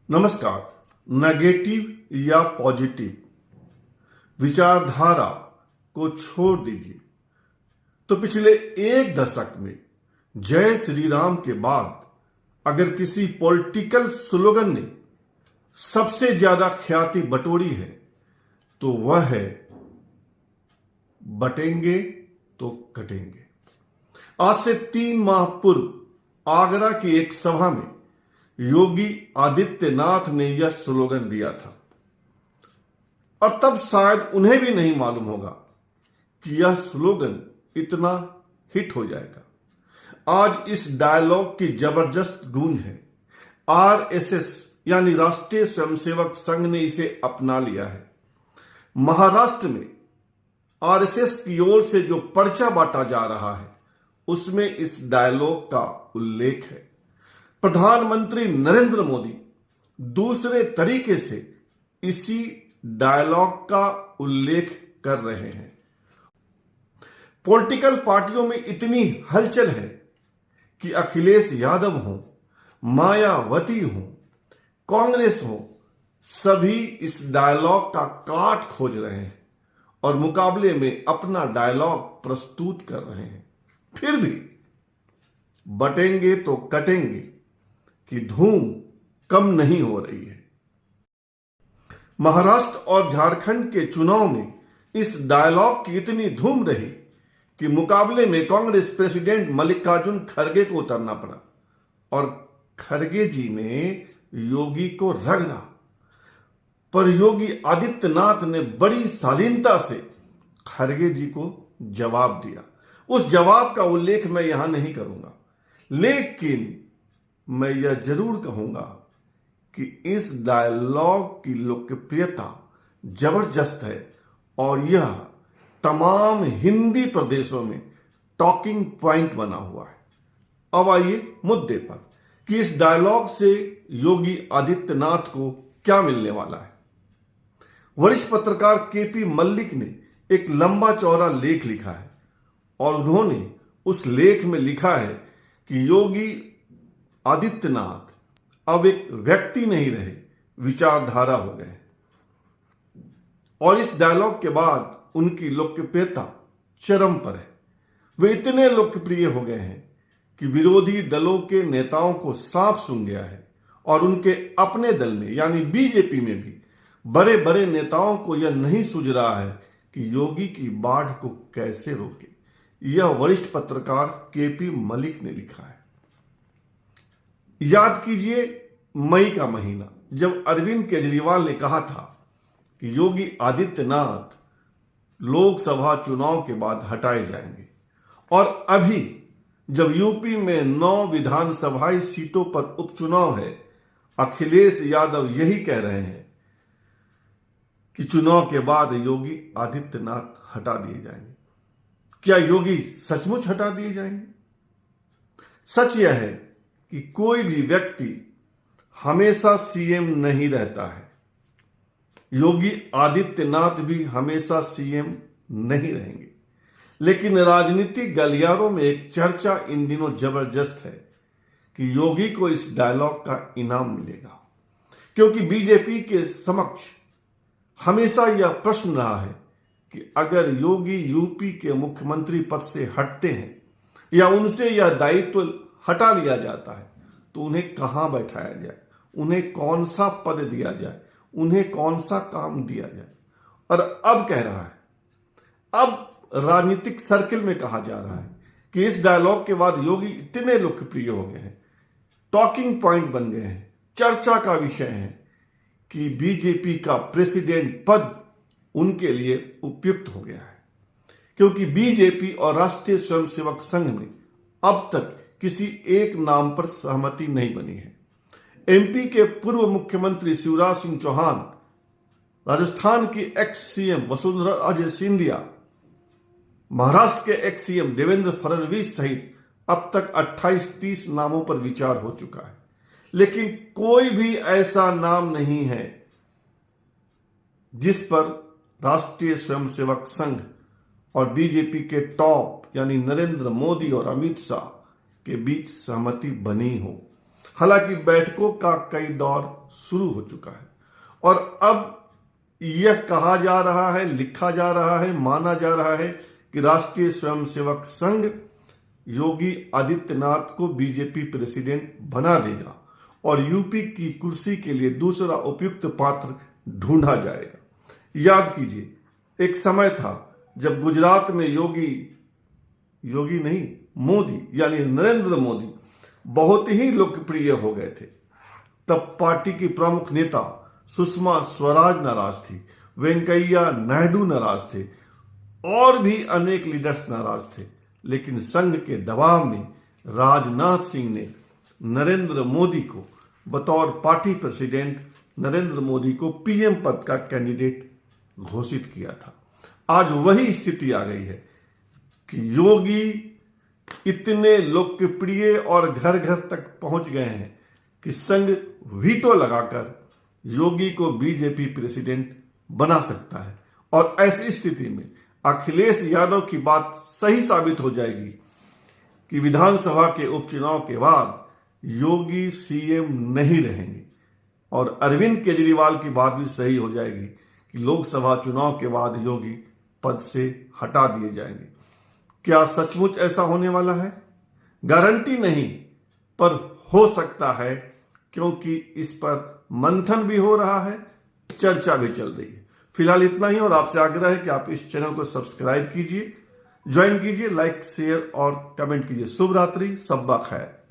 नमस्कार। नेगेटिव या पॉजिटिव विचारधारा को छोड़ दीजिए। तो पिछले एक दशक में जय श्री राम के बाद अगर किसी पॉलिटिकल स्लोगन ने सबसे ज्यादा ख्याति बटोरी है तो वह है बटेंगे तो कटेंगे। आज से 3 माह पूर्व आगरा की एक सभा में योगी आदित्यनाथ ने यह स्लोगन दिया था और तब शायद उन्हें भी नहीं मालूम होगा कि यह स्लोगन इतना हिट हो जाएगा। आज इस डायलॉग की जबरदस्त गूंज है। आरएसएस यानी राष्ट्रीय स्वयंसेवक संघ ने इसे अपना लिया है। महाराष्ट्र में आरएसएस की ओर से जो पर्चा बांटा जा रहा है उसमें इस डायलॉग का उल्लेख है। प्रधानमंत्री नरेंद्र मोदी दूसरे तरीके से इसी डायलॉग का उल्लेख कर रहे हैं। पॉलिटिकल पार्टियों में इतनी हलचल है कि अखिलेश यादव हो, मायावती हो, कांग्रेस हो, सभी इस डायलॉग का काट खोज रहे हैं और मुकाबले में अपना डायलॉग प्रस्तुत कर रहे हैं। फिर भी बटेंगे तो कटेंगे की धूम कम नहीं हो रही है। महाराष्ट्र और झारखंड के चुनाव में इस डायलॉग की इतनी धूम रही कि मुकाबले में कांग्रेस प्रेसिडेंट मल्लिकार्जुन खड़गे को उतरना पड़ा और खड़गे जी ने योगी को रगड़ा। पर योगी आदित्यनाथ ने बड़ी शालीनता से खड़गे जी को जवाब दिया। उस जवाब का उल्लेख मैं यहां नहीं करूंगा, लेकिन मैं यह जरूर कहूंगा कि इस डायलॉग की लोकप्रियता जबरदस्त है और यह तमाम हिंदी प्रदेशों में टॉकिंग पॉइंट बना हुआ है। अब आइए मुद्दे पर कि इस डायलॉग से योगी आदित्यनाथ को क्या मिलने वाला है। वरिष्ठ पत्रकार केपी मल्लिक ने एक लंबा चौड़ा लेख लिखा है और उन्होंने उस लेख में लिखा है कि योगी आदित्यनाथ अब एक व्यक्ति नहीं रहे, विचारधारा हो गए और इस डायलॉग के बाद उनकी लोकप्रियता चरम पर है। वे इतने लोकप्रिय हो गए हैं कि विरोधी दलों के नेताओं को सांप सूंघ गया है और उनके अपने दल में यानी बीजेपी में भी बड़े बड़े नेताओं को यह नहीं सूझ रहा है कि योगी की बाढ़ को कैसे रोके। यह वरिष्ठ पत्रकार केपी मलिक ने लिखा है। याद कीजिए मई का महीना जब अरविंद केजरीवाल ने कहा था कि योगी आदित्यनाथ लोकसभा चुनाव के बाद हटाए जाएंगे और अभी जब यूपी में 9 विधानसभाई सीटों पर उपचुनाव है, अखिलेश यादव यही कह रहे हैं कि चुनाव के बाद योगी आदित्यनाथ हटा दिए जाएंगे। क्या योगी सचमुच हटा दिए जाएंगे? सच यह है कि कोई भी व्यक्ति हमेशा सीएम नहीं रहता है। योगी आदित्यनाथ भी हमेशा सीएम नहीं रहेंगे, लेकिन राजनीतिक गलियारों में एक चर्चा इन दिनों जबरदस्त है कि योगी को इस डायलॉग का इनाम मिलेगा, क्योंकि बीजेपी के समक्ष हमेशा यह प्रश्न रहा है कि अगर योगी यूपी के मुख्यमंत्री पद से हटते हैं या उनसे यह दायित्व हटा लिया जाता है तो उन्हें कहां बैठाया जाए, उन्हें कौन सा पद दिया जाए, उन्हें कौन सा काम दिया जाए। और अब कह रहा है, अब राजनीतिक सर्किल में कहा जा रहा है कि इस डायलॉग के बाद योगी इतने लोकप्रिय हो गए हैं, टॉकिंग पॉइंट बन गए हैं, चर्चा का विषय है कि बीजेपी का प्रेसिडेंट पद उनके लिए उपयुक्त हो गया है, क्योंकि बीजेपी और राष्ट्रीय स्वयंसेवक संघ में अब तक किसी एक नाम पर सहमति नहीं बनी है। एमपी के पूर्व मुख्यमंत्री शिवराज सिंह चौहान, राजस्थान की एक्स सीएम वसुंधरा राजे सिंधिया, महाराष्ट्र के एक्स सीएम देवेंद्र फडणवीस सहित अब तक 28-30 नामों पर विचार हो चुका है, लेकिन कोई भी ऐसा नाम नहीं है जिस पर राष्ट्रीय स्वयंसेवक संघ और बीजेपी के टॉप यानी नरेंद्र मोदी और अमित शाह के बीच सहमति बनी हो। हालांकि बैठकों का कई दौर शुरू हो चुका है और अब यह कहा जा रहा है, लिखा जा रहा है, माना जा रहा है कि राष्ट्रीय स्वयंसेवक संघ योगी आदित्यनाथ को बीजेपी प्रेसिडेंट बना देगा और यूपी की कुर्सी के लिए दूसरा उपयुक्त पात्र ढूंढा जाएगा। याद कीजिए, एक समय था जब गुजरात में योगी नहीं, मोदी यानी नरेंद्र मोदी बहुत ही लोकप्रिय हो गए थे। तब पार्टी की प्रमुख नेता सुषमा स्वराज नाराज थी, वेंकैया नायडू नाराज थे और भी अनेक लीडर्स नाराज थे। लेकिन संघ के दबाव में राजनाथ सिंह ने नरेंद्र मोदी को बतौर पार्टी प्रेसिडेंट, नरेंद्र मोदी को पीएम पद का कैंडिडेट घोषित किया था। आज वही स्थिति आ गई है कि योगी इतने लोकप्रिय और घर घर तक पहुंच गए हैं कि संघ वीटो लगाकर योगी को बीजेपी प्रेसिडेंट बना सकता है। और ऐसी स्थिति में अखिलेश यादव की बात सही साबित हो जाएगी कि विधानसभा के उपचुनाव के बाद योगी सीएम नहीं रहेंगे और अरविंद केजरीवाल की बात भी सही हो जाएगी कि लोकसभा चुनाव के बाद योगी पद से हटा दिए जाएंगे। क्या सचमुच ऐसा होने वाला है? गारंटी नहीं, पर हो सकता है, क्योंकि इस पर मंथन भी हो रहा है, चर्चा भी चल रही है। फिलहाल इतना ही और आपसे आग्रह है कि आप इस चैनल को सब्सक्राइब कीजिए, ज्वाइन कीजिए, लाइक, शेयर और कमेंट कीजिए। शुभ रात्रि, सब्बा खैर।